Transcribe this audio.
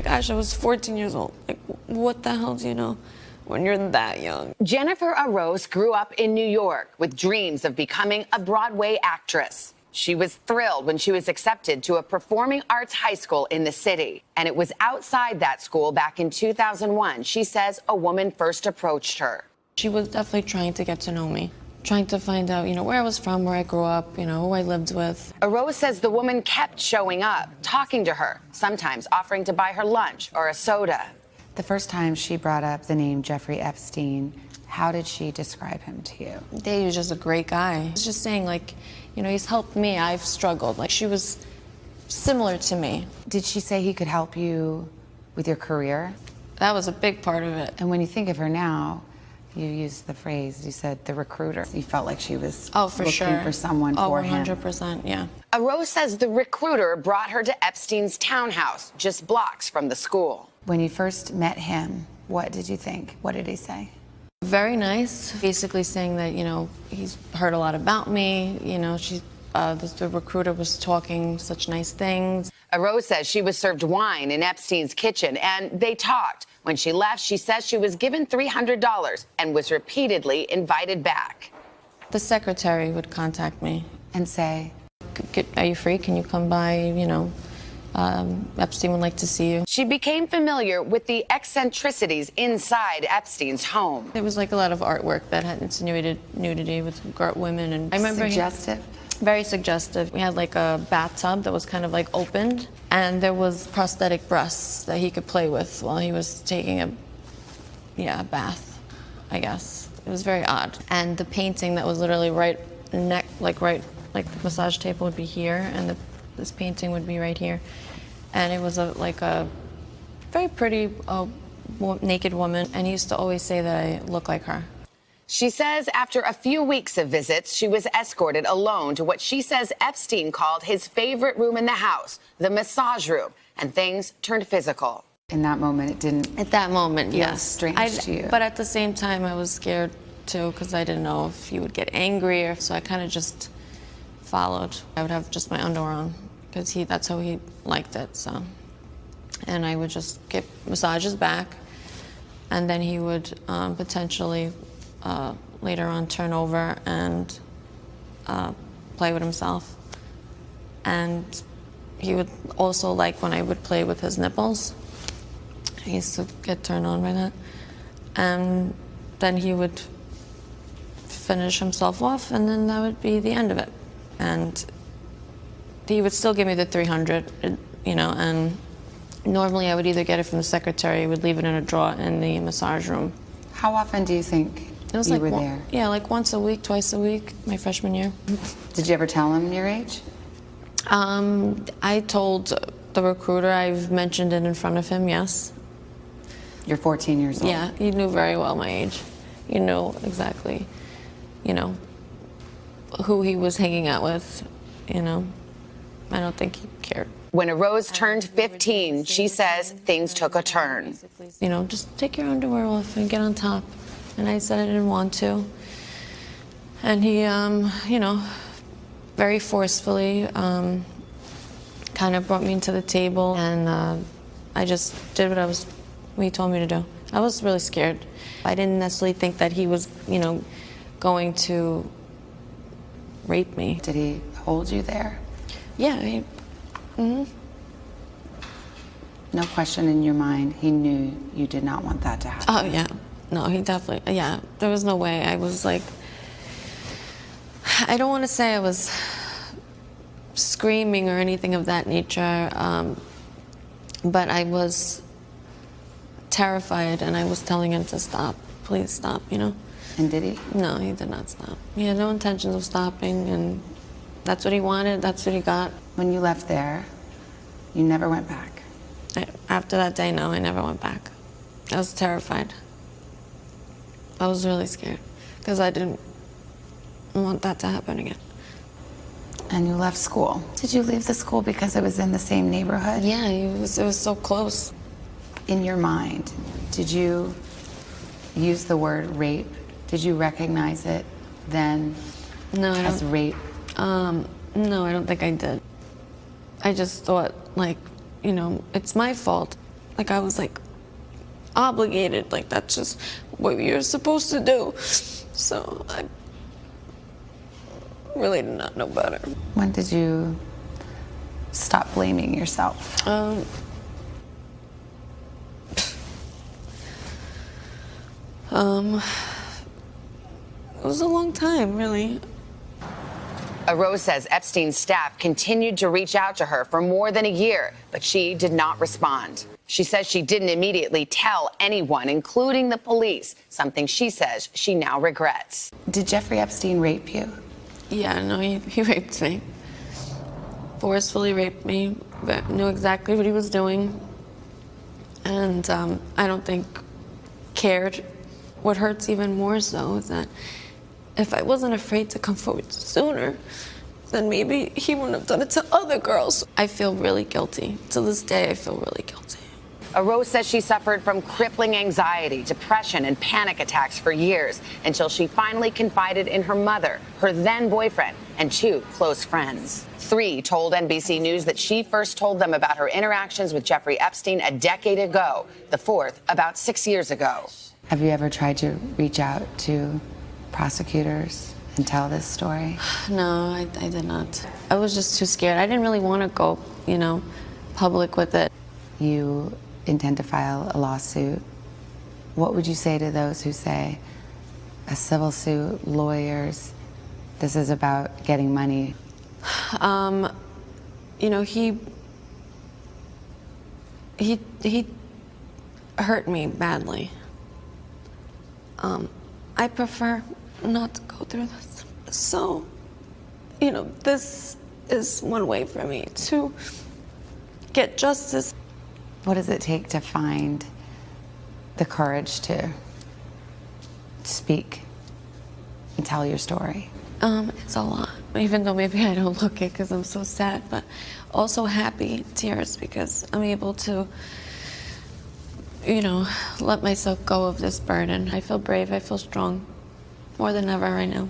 gosh, I was 14 years old. Like, what the hell do you know when you're that young? Jennifer Arose grew up in New York with dreams of becoming a Broadway actress. She was thrilled when she was accepted to a performing arts high school in the city. And it was outside that school back in 2001, she says, a woman first approached her. She was definitely trying to get to know me, trying to find out, where I was from, where I grew up, who I lived with. Arose says the woman kept showing up, talking to her, sometimes offering to buy her lunch or a soda. The first time she brought up the name Jeffrey Epstein, how did she describe him to you? He was just a great guy. He's just saying, he's helped me. I've struggled. She was similar to me. Did she say he could help you with your career? That was a big part of it. And when you think of her now, you used the phrase, you said the recruiter. You felt like she was looking for someone for him. 100%, yeah. Arose says the recruiter brought her to Epstein's townhouse, just blocks from the school. When you first met him, what did you think? What did he say? Very nice. Basically saying that, he's heard a lot about me. The recruiter was talking such nice things. Arose says she was served wine in Epstein's kitchen, and they talked. When she left, she says she was given $300 and was repeatedly invited back. The secretary would contact me. And say, are you free? Can you come by? Epstein would like to see you. She became familiar with the eccentricities inside Epstein's home. There was a lot of artwork that had insinuated nudity with women. And I remember suggestive? Very suggestive. We had a bathtub that was kind of opened, and there was prosthetic breasts that he could play with while he was taking a bath, I guess. It was very odd. And the painting that was literally right the massage table would be here, and this painting would be right here. And it was a very pretty naked woman, and he used to always say that I look like her. She says after a few weeks of visits, she was escorted alone to what she says Epstein called his favorite room in the house, the massage room, and things turned physical. In that moment, it didn't... At that moment, yes. Strange to you. But at the same time, I was scared, too, because I didn't know if he would get angry, so I kind of just followed. I would have just my underwear on, because that's how he liked it, so. And I would just get massages back, and then he would potentially later on turn over and play with himself. And he would also like when I would play with his nipples. He used to get turned on by that. And then he would finish himself off, and then that would be the end of it. And he would still give me the 300, and normally I would either get it from the secretary, would leave it in a drawer in the massage room. How often do you think you were there? Yeah, once a week, twice a week, my freshman year. Did you ever tell him your age? I told the recruiter, I've mentioned it in front of him, yes. You're 14 years old. Yeah, he knew very well my age. He knew exactly, who he was hanging out with, I don't think he cared. When Arose turned 15, she says things took a turn. Just take your underwear off and get on top. And I said I didn't want to. And he, very forcefully kind of brought me into the table, and I just did what he told me to do. I was really scared. I didn't necessarily think that he was, going to rape me. Did he hold you there? Yeah. No question in your mind, he knew you did not want that to happen. Oh, yeah. No, he definitely, yeah. There was no way. I was I don't want to say I was screaming or anything of that nature, but I was terrified, and I was telling him to stop. Please stop, And did he? No, he did not stop. He had no intentions of stopping, and that's what he wanted, that's what he got. When you left there, you never went back? After that day, no, I never went back. I was terrified. I was really scared, because I didn't want that to happen again. And you left school. Did you leave the school because it was in the same neighborhood? Yeah, it was so close. In your mind, did you use the word rape? Did you recognize it then as rape? No, I don't think I did. I just thought, it's my fault. Like I was like obligated, like that's just what you're supposed to do. So I really did not know better. When did you stop blaming yourself? It was a long time, really. Rose says Epstein's staff continued to reach out to her for more than a year, but she did not respond. She says she didn't immediately tell anyone, including the police, something she says she now regrets. Did Jeffrey Epstein rape you? Yeah, no, he raped me. Forcefully raped me, but knew exactly what he was doing. And I don't think cared. What hurts even more so is that if I wasn't afraid to come forward sooner, then maybe he wouldn't have done it to other girls. I feel really guilty. To this day, I feel really guilty. Rose says she suffered from crippling anxiety, depression, and panic attacks for years until she finally confided in her mother, her then boyfriend, and 2 close friends. 3 told NBC News that she first told them about her interactions with Jeffrey Epstein a decade ago, the 4th about 6 years ago. Have you ever tried to reach out to prosecutors and tell this story? No, I did not. I was just too scared. I didn't really want to go, public with it. You intend to file a lawsuit. What would you say to those who say, a civil suit, lawyers, this is about getting money? He hurt me badly. I prefer not to go through this. So, this is one way for me to get justice. What does it take to find the courage to speak and tell your story? It's a lot, even though maybe I don't look it because I'm so sad, but also happy tears because I'm able to, let myself go of this burden. I feel brave, I feel strong, more than ever right now.